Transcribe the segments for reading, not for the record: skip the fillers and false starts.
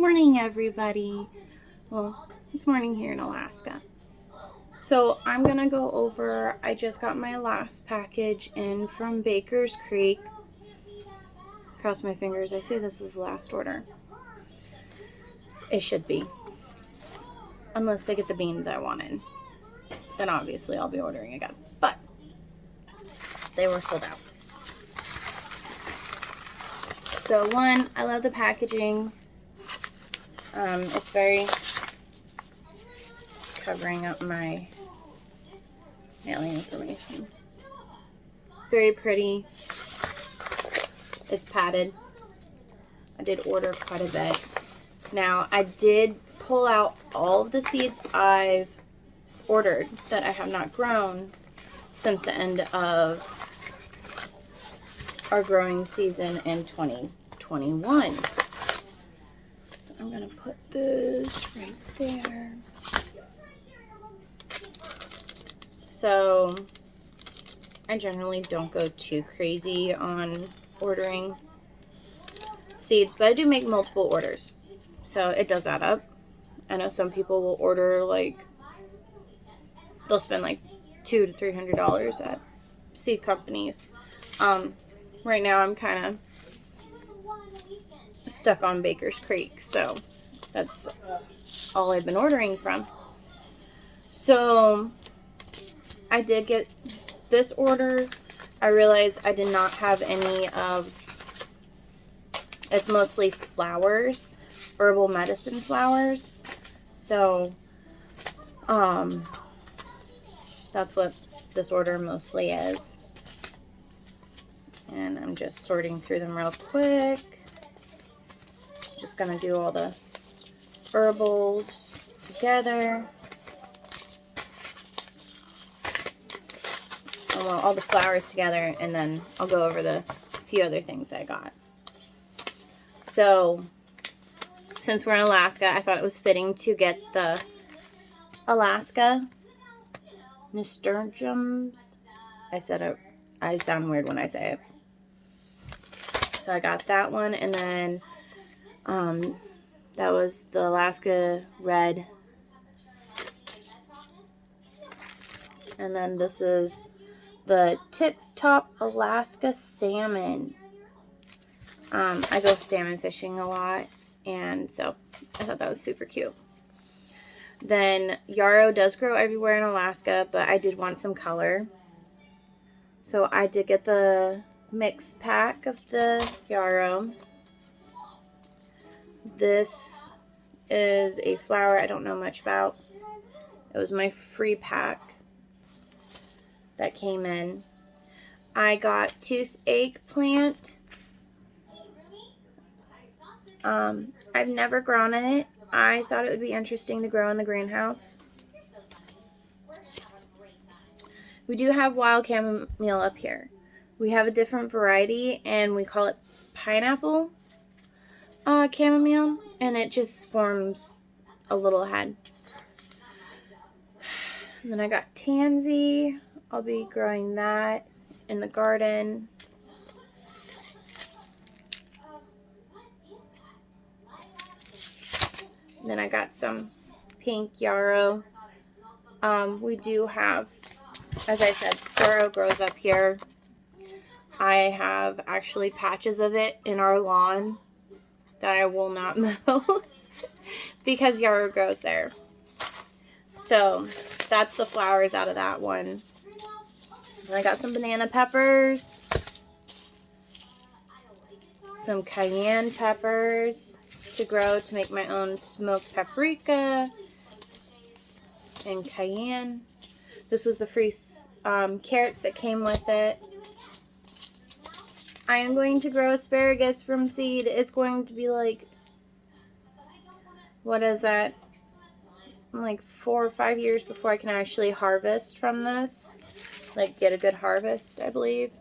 Morning, everybody. Well, it's morning here in Alaska. So I'm gonna go over, I just got my last package in from Baker's Creek. Cross my fingers, I say this is the last order. It should be. Unless they get the beans I wanted. Then obviously I'll be ordering again. But they were sold out. So one, I love the packaging. It's very covering up my mailing information. Very pretty. It's padded. I did order quite a bit. Now, I did pull out all of the seeds I've ordered that I have not grown since the end of our growing season in 2021. So I'm going to put this right there. So I generally don't go too crazy on ordering seeds, but I do make multiple orders, so it does add up. I know some people will order they'll spend like $200 to $300 at seed companies. Right now I'm kind of stuck on Baker's Creek, so that's all I've been ordering from. So I did get this order. I realized I did not have any of, it's mostly flowers, herbal medicine flowers. So, that's what this order mostly is. And I'm just sorting through them real quick. Just gonna do all the herbals together. Well, all the flowers together, and then I'll go over the few other things I got. So, since we're in Alaska, I thought it was fitting to get the Alaska nasturtiums. I sound weird when I say it. So I got that one, and then that was the Alaska red. And then this is the Tip Top Alaska Salmon. I go salmon fishing a lot, and so I thought that was super cute. Then yarrow does grow everywhere in Alaska, but I did want some color. So I did get the mix pack of the yarrow. This is a flower I don't know much about. It was my free pack that came in. I got toothache plant. I've never grown it. I thought it would be interesting to grow in the greenhouse. We do have wild chamomile up here. We have a different variety, and we call it pineapple chamomile, and it just forms a little head. And then I got tansy. I'll be growing that in the garden. And then I got some pink yarrow. We do have, as I said, yarrow grows up here. I have actually patches of it in our lawn that I will not mow because yarrow grows there. So that's the flowers out of that one. And I got some banana peppers, some cayenne peppers to grow to make my own smoked paprika and cayenne. This was the free carrots that came with it. I am going to grow asparagus from seed. It's going to be like, what is that? Like 4 or 5 years before I can actually harvest from this. Like get a good harvest, I believe.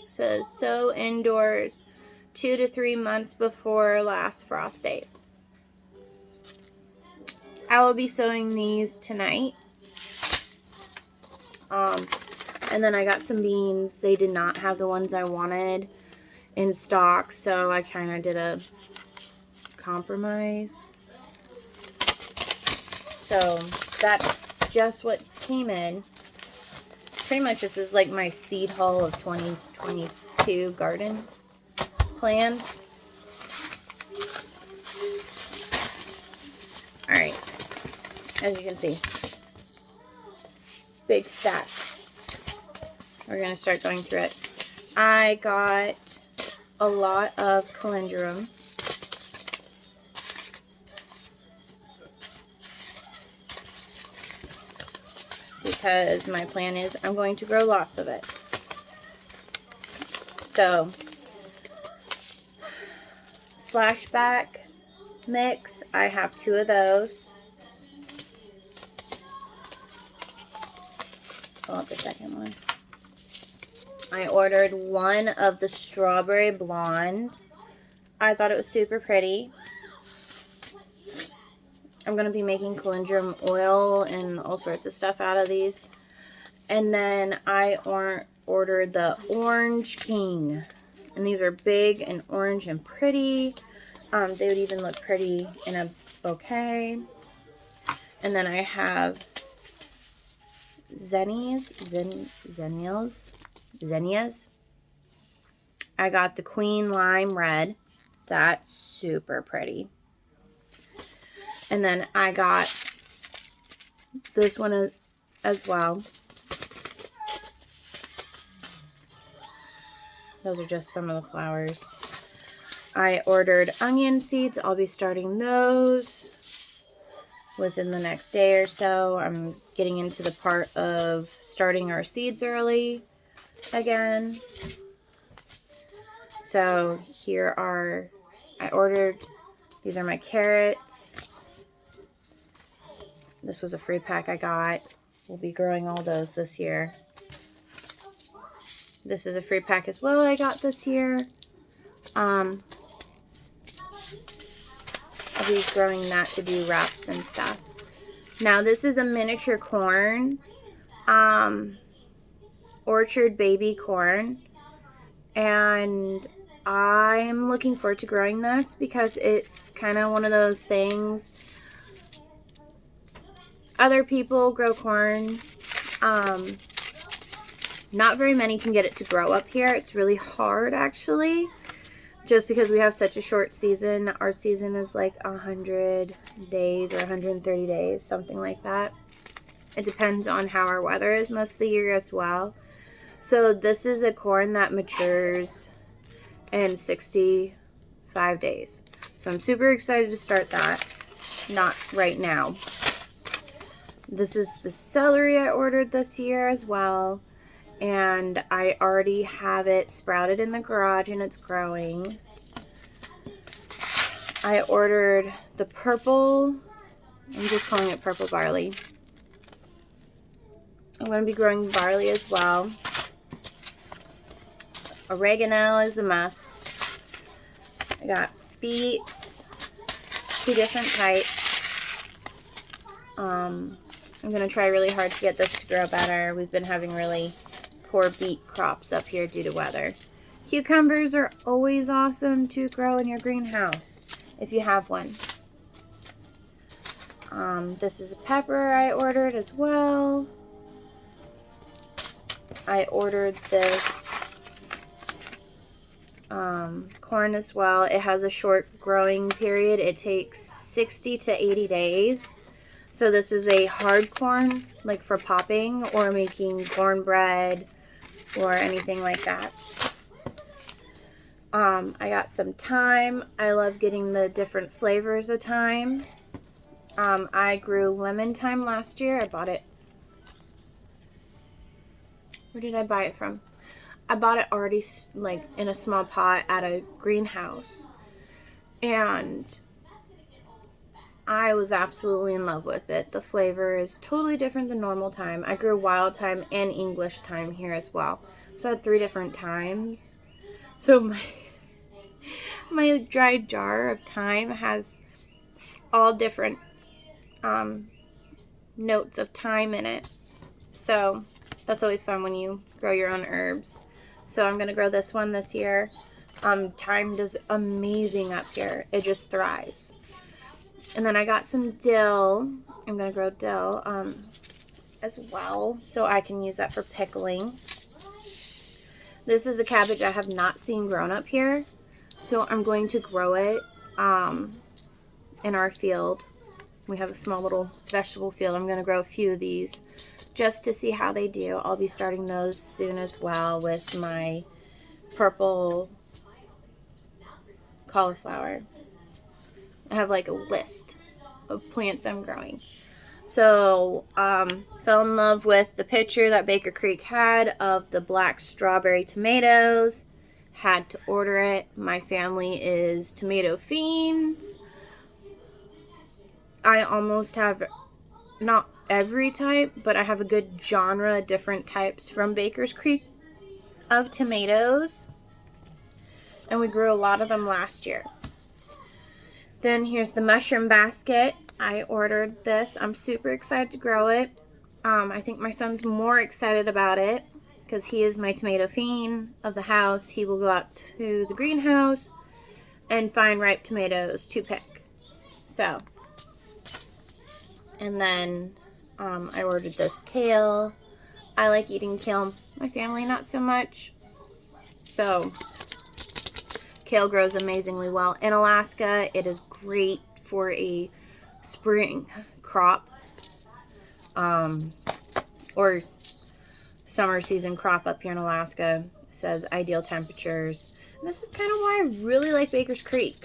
It says sow indoors 2 to 3 months before last frost date. I will be sowing these tonight. And then I got some beans. They did not have the ones I wanted. in stock, so I kind of did a compromise. So that's just what came in. Pretty much this is like my seed haul of 2022 garden plants. Alright, as you can see, big stack. We're going to start going through it. I got a lot of calendulum. Because my plan is I'm going to grow lots of it. So, flashback mix, I have 2 of those. I want the second one. I ordered 1 of the strawberry blonde. I thought it was super pretty. I'm going to be making calendulum oil and all sorts of stuff out of these. And then I ordered the Orange King. And these are big and orange and pretty. They would even look pretty in a bouquet. And then I have zinnias. I got the Queen Lime Red. That's super pretty. And then I got this one as well. Those are just some of the flowers. I ordered onion seeds. I'll be starting those within the next day or so. I'm getting into the part of starting our seeds early again. So here are, I ordered, these are my carrots. This was a free pack I got. We'll be growing all those this year. This is a free pack as well I got this year. I'll be growing that to do wraps and stuff. Now this is a miniature corn. Orchard baby corn. And I'm looking forward to growing this because it's kind of one of those things. Other people grow corn. Not very many can get it to grow up here. It's really hard, actually, just because we have such a short season. Our season is like 100 days or 130 days, something like that. It depends on how our weather is most of the year as well. So this is a corn that matures in 65 days. So I'm super excited to start that. Not right now. This is the celery I ordered this year as well. And I already have it sprouted in the garage and it's growing. I ordered the purple, I'm just calling it purple barley. I'm going to be growing barley as well. Oregano is a must. I got beets, 2 different types. I'm going to try really hard to get this to grow better. We've been having really poor beet crops up here due to weather. Cucumbers are always awesome to grow in your greenhouse if you have one. This is a pepper I ordered as well. I ordered this corn as well. It has a short growing period. It takes 60 to 80 days. So this is a hard corn, like for popping or making cornbread or anything like that. I got some thyme. I love getting the different flavors of thyme. I grew lemon thyme last year. I bought it. Where did I buy it from? I bought it already like in a small pot at a greenhouse. And I was absolutely in love with it. The flavor is totally different than normal thyme. I grew wild thyme and English thyme here as well. So I had 3 different thymes. So my dried jar of thyme has all different notes of thyme in it. So that's always fun when you grow your own herbs. So I'm going to grow this one this year. Thyme does amazing up here. It just thrives. And then I got some dill. I'm going to grow dill as well, so I can use that for pickling. This is a cabbage I have not seen grown up here, so I'm going to grow it in our field. We have a small little vegetable field. I'm going to grow a few of these just to see how they do. I'll be starting those soon as well with my purple cauliflower. I have like a list of plants I'm growing. So, fell in love with the picture that Baker Creek had of the black strawberry tomatoes. Had to order it. My family is tomato fiends. I almost have, not every type, but I have a good genre, different types from Baker's Creek of tomatoes. And we grew a lot of them last year. Then here's the mushroom basket. I ordered this. I'm super excited to grow it. I think my son's more excited about it because he is my tomato fiend of the house. He will go out to the greenhouse and find ripe tomatoes to pick. So, and then I ordered this kale. I like eating kale. My family not so much. So, kale grows amazingly well. In Alaska, it is great for a spring crop or summer season crop up here in Alaska. It says ideal temperatures. And this is kind of why I really like Baker's Creek.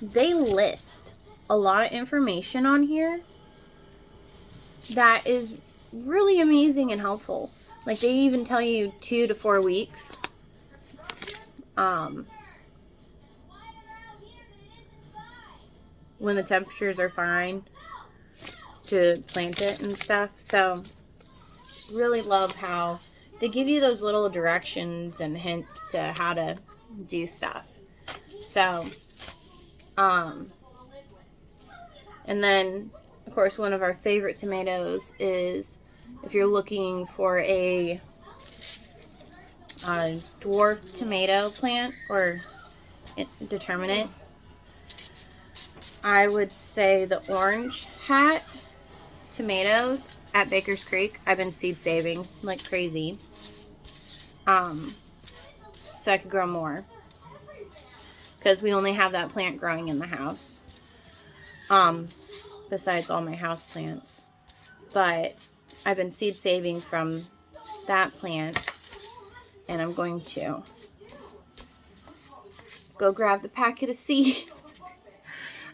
They list a lot of information on here that is really amazing and helpful. Like they even tell you 2 to 4 weeks. When the temperatures are fine to plant it and stuff. So really love how they give you those little directions and hints to how to do stuff. So and then of course one of our favorite tomatoes is, if you're looking for a dwarf tomato plant or determinate, I would say the orange hat tomatoes at Baker's Creek. I've been seed saving like crazy, so I could grow more because we only have that plant growing in the house, besides all my house plants. But I've been seed saving from that plant, and I'm going to go grab the packet of seeds.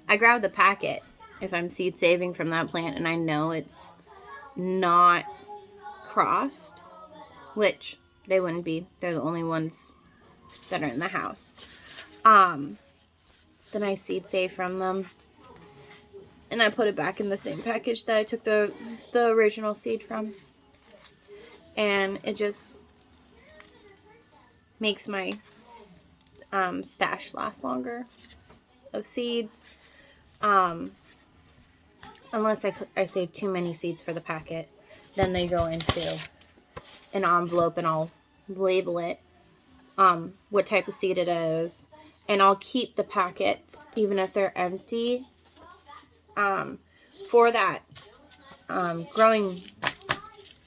I grab the packet if I'm seed saving from that plant and I know it's not crossed, which they wouldn't be. They're the only ones that are in the house. Then I seed save from them and I put it back in the same package that I took the original seed from. And it just makes my stash last longer of seeds. Unless I save too many seeds for the packet, then they go into an envelope and I'll label it, what type of seed it is, and I'll keep the packets even if they're empty, for that growing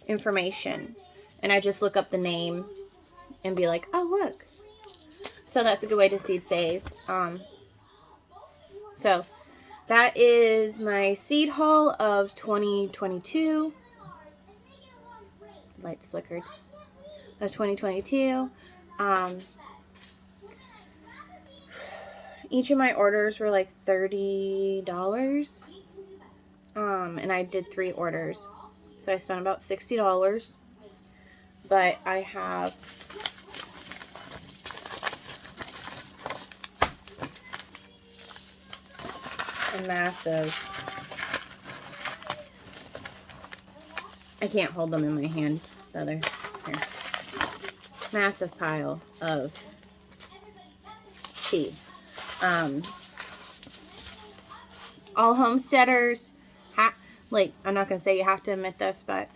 information. And I just look up the name and be like, oh look. So that's a good way to seed save. So that is my seed haul of 2022. Lights flickered. Of 2022. Each of my orders were like $30. And I did 3 orders. So I spent about $60. But I have a massive, I can't hold them in my hand, the other, here, massive pile of seeds. All homesteaders, like, I'm not going to say you have to admit this, but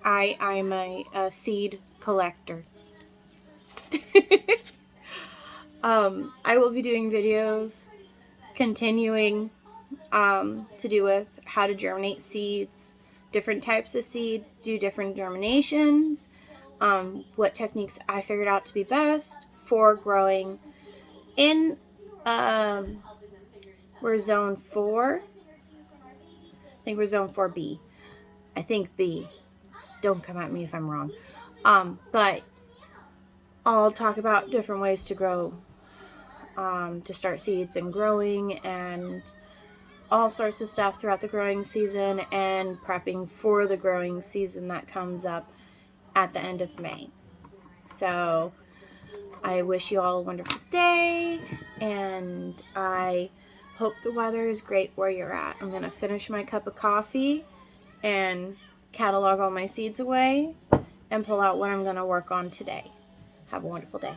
I'm a seed collector. I will be doing videos continuing to do with how to germinate seeds, different types of seeds, do different germinations, what techniques I figured out to be best for growing in, we're zone 4. I think we're zone 4B. I think B. Don't come at me if I'm wrong. But I'll talk about different ways to grow, to start seeds and growing and all sorts of stuff throughout the growing season and prepping for the growing season that comes up at the end of May. So I wish you all a wonderful day, and I hope the weather is great where you're at. I'm going to finish my cup of coffee and catalog all my seeds away and pull out what I'm going to work on today. Have a wonderful day.